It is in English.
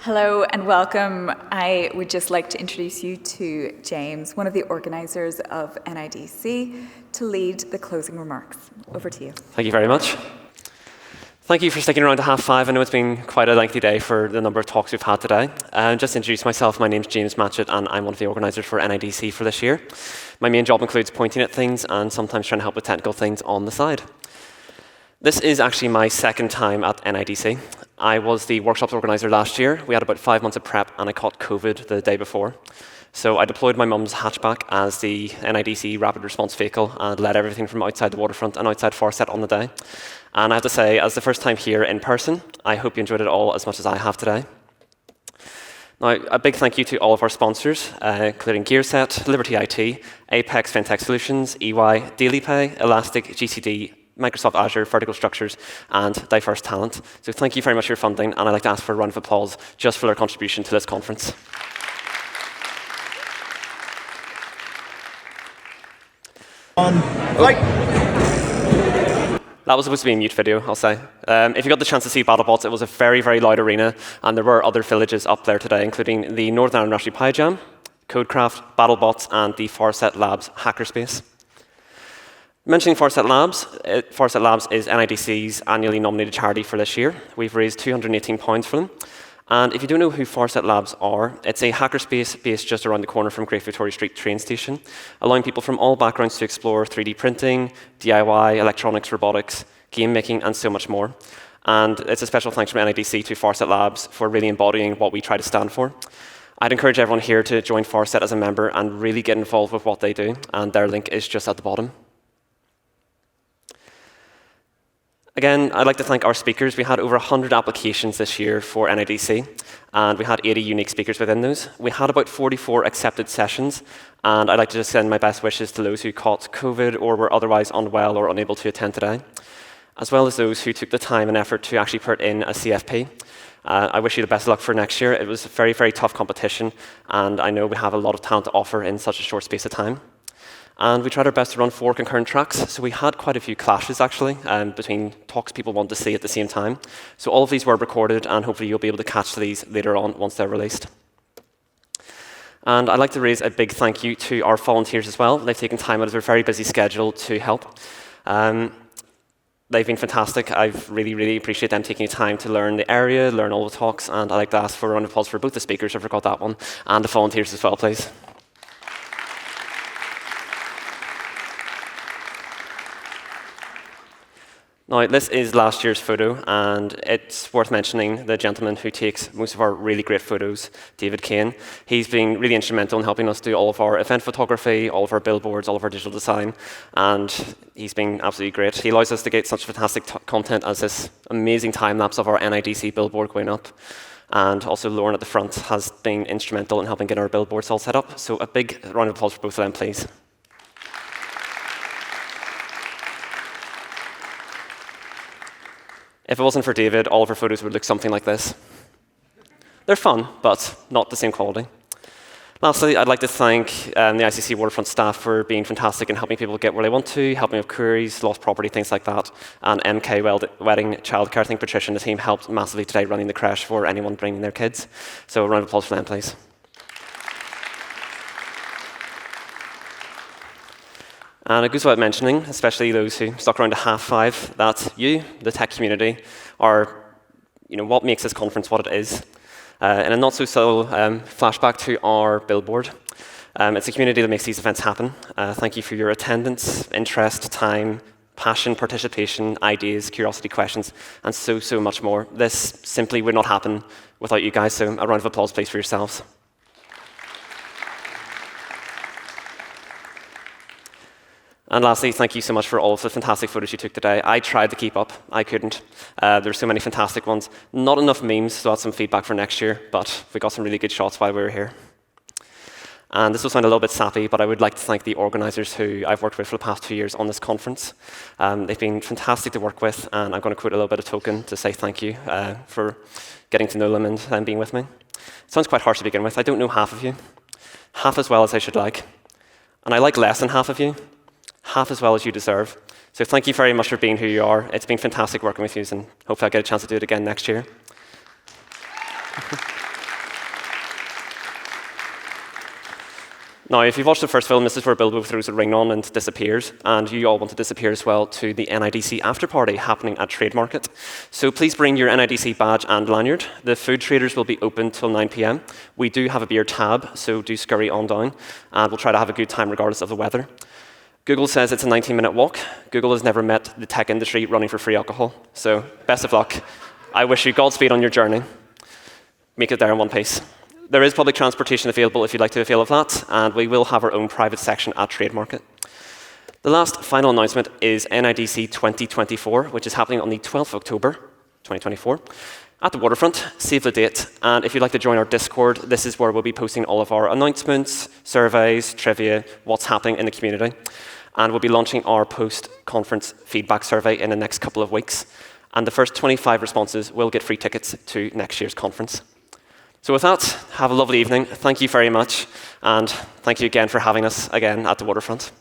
Hello and welcome. I would just like to introduce you to James, one of the organisers of NIDC, to lead the closing remarks. Over to you. Thank you very much. Thank you for sticking around to 5:30. I know it's been quite a lengthy day for the number of talks we've had today. Just to introduce myself, my name's James Matchett and I'm one of the organisers for NIDC for this year. My main job includes pointing at things and sometimes trying to help with technical things on the side. This is actually my second time at NIDC. I was the workshops organiser last year. We had about 5 months of prep and I caught COVID the day before. So I deployed my mum's hatchback as the NIDC rapid response vehicle and led everything from outside the waterfront and outside Farset on the day. And I have to say, as the first time here in person, I hope you enjoyed it all as much as I have today. Now, a big thank you to all of our sponsors, including GearSet, Liberty IT, Apex FinTech Solutions, EY, DailyPay, Elastic, GCD, Microsoft Azure, Vertical Structures, and Diverse Talent. So thank you very much for your funding, and I'd like to ask for a round of applause just for their contribution to this conference. That was supposed to be a mute video, I'll say. If you got the chance to see BattleBots, it was a very, very loud arena, and there were other villages up there today, including the Northern Ireland Raspberry Pi Jam, Codecraft, BattleBots, and the Farset Labs Hackerspace. Mentioning Farset Labs is NIDC's annually nominated charity for this year. We've raised £218 for them. And if you don't know who Farset Labs are, it's a hackerspace based just around the corner from Great Victoria Street train station, allowing people from all backgrounds to explore 3D printing, DIY, electronics, robotics, game making, and so much more. And it's a special thanks from NIDC to Farset Labs for really embodying what we try to stand for. I'd encourage everyone here to join Farset as a member and really get involved with what they do, and their link is just at the bottom. Again, I'd like to thank our speakers. We had over 100 applications this year for NIDC, and we had 80 unique speakers within those. We had about 44 accepted sessions, and I'd like to just send my best wishes to those who caught COVID or were otherwise unwell or unable to attend today, as well as those who took the time and effort to actually put in a CFP. I wish you the best of luck for next year. It was a very, very tough competition, and I know we have a lot of talent to offer in such a short space of time. And we tried our best to run 4 concurrent tracks, so we had quite a few clashes, actually, between talks people want to see at the same time. So all of these were recorded, and hopefully you'll be able to catch these later on once they're released. And I'd like to raise a big thank you to our volunteers as well. They've taken time out of their very busy schedule to help. They've been fantastic. I really, really appreciate them taking time to learn the area, learn all the talks, and I'd like to ask for a round of applause for both the speakers, I forgot that one, and the volunteers as well, please. Now, this is last year's photo, and it's worth mentioning the gentleman who takes most of our really great photos, David Kane. He's been really instrumental in helping us do all of our event photography, all of our billboards, all of our digital design, and he's been absolutely great. He allows us to get such fantastic content as this amazing time-lapse of our NIDC billboard going up. And also Lauren at the front has been instrumental in helping get our billboards all set up. So a big round of applause for both of them, please. If it wasn't for David, all of our photos would look something like this. They're fun, but not the same quality. Lastly, I'd like to thank the ICC Waterfront staff for being fantastic in helping people get where they want to, helping with queries, lost property, things like that, and MK Wedding Childcare. I think Patricia and the team helped massively today running the creche for anyone bringing their kids. So a round of applause for them, please. And it goes without mentioning, especially those who stuck around to 5:30, that you, the tech community, are what makes this conference what it is. In a not-so-subtle flashback to our billboard, it's a community that makes these events happen. Thank you for your attendance, interest, time, passion, participation, ideas, curiosity, questions, and so, so much more. This simply would not happen without you guys, so a round of applause, please, for yourselves. And lastly, thank you so much for all of the fantastic photos you took today. I tried to keep up. I couldn't. There were so many fantastic ones. Not enough memes, so that's some feedback for next year, but we got some really good shots while we were here. And this will sound a little bit sappy, but I would like to thank the organisers who I've worked with for the past 2 years on this conference. They've been fantastic to work with, and I'm going to quote a little bit of token to say thank you for getting to know them and being with me. It sounds quite harsh to begin with. I don't know half of you, half as well as I should like. And I like less than half of you, half as well as you deserve. So thank you very much for being who you are. It's been fantastic working with you, and hopefully I'll get a chance to do it again next year. Now, if you've watched the first film, this is where Bilbo throws a ring on and disappears, and you all want to disappear as well to the NIDC after party happening at Trade Market. So please bring your NIDC badge and lanyard. The food traders will be open till 9 p.m. We do have a beer tab, so do scurry on down, and we'll try to have a good time regardless of the weather. Google says it's a 19-minute walk. Google has never met the tech industry running for free alcohol, so best of luck. I wish you Godspeed on your journey. Make it there in one piece. There is public transportation available if you'd like to avail of that, and we will have our own private section at Trade Market. The last final announcement is NIDC 2024, which is happening on the 12th of October, 2024, at the waterfront. Save the date, and if you'd like to join our Discord, this is where we'll be posting all of our announcements, surveys, trivia, what's happening in the community, and we'll be launching our post-conference feedback survey in the next couple of weeks, and the first 25 responses will get free tickets to next year's conference. So with that, have a lovely evening. Thank you very much, and thank you again for having us again at the waterfront.